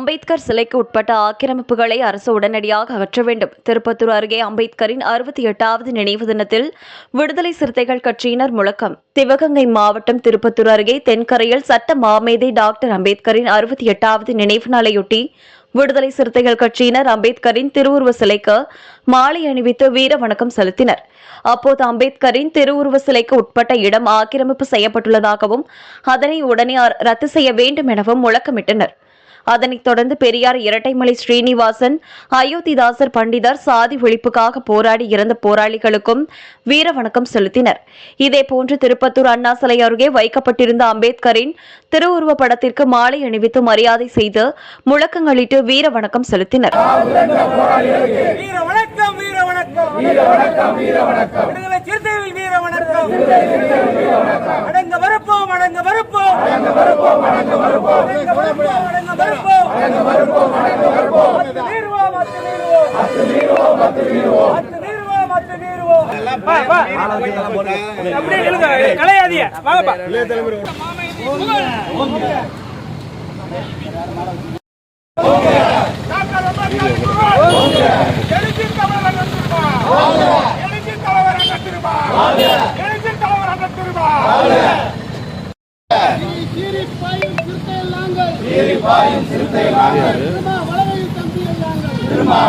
அம்பேத்கர் சிலைக்கு உட்பட்ட ஆக்கிரமிப்புகளை அரசு உடனடியாக அகற்ற வேண்டும். திருப்பத்தூர் அருகே அம்பேத்கரின் 68வது நினைவு தினத்தில் விடுதலை சிறுத்தைகள் கட்சியினர் முழக்கம். சிவகங்கை மாவட்டம் திருப்பத்தூர் அருகே தென்கரையில் சட்ட மாமேதை டாக்டர் அம்பேத்கரின் 68வது நினைவு நாளையொட்டி விடுதலை சிறுத்தைகள் கட்சியினர் அம்பேத்கரின் திருவுருவ சிலைக்கு மாலை அணிவித்து வீர வணக்கம் செலுத்தினர். அப்போது அம்பேத்கரின் திருவுருவ சிலைக்கு உட்பட்ட இடம் ஆக்கிரமிப்பு செய்யப்பட்டுள்ளதாகவும் அதனை உடனே ரத்து செய்ய வேண்டும் எனவும் முழக்கமிட்டனர். அதனைத் தொடர்ந்து பெரியார் இரட்டைமலை ஸ்ரீனிவாசன், அயோத்திதாசர் பண்டிதர் சாதி ஒழிப்புக்காக போராடி இறந்த போராளிகளுக்கும் வீர வணக்கம் செலுத்தினர். இதேபோன்று திருப்பத்தூர் அண்ணா சிலை அருகே வைக்கப்பட்டிருந்த அம்பேத்கரின் திருவுருவ படத்திற்கு மாலை அணிவித்து மரியாதை செய்து முழக்கங்களிட்டு வீர வணக்கம் செலுத்தினர். திருமா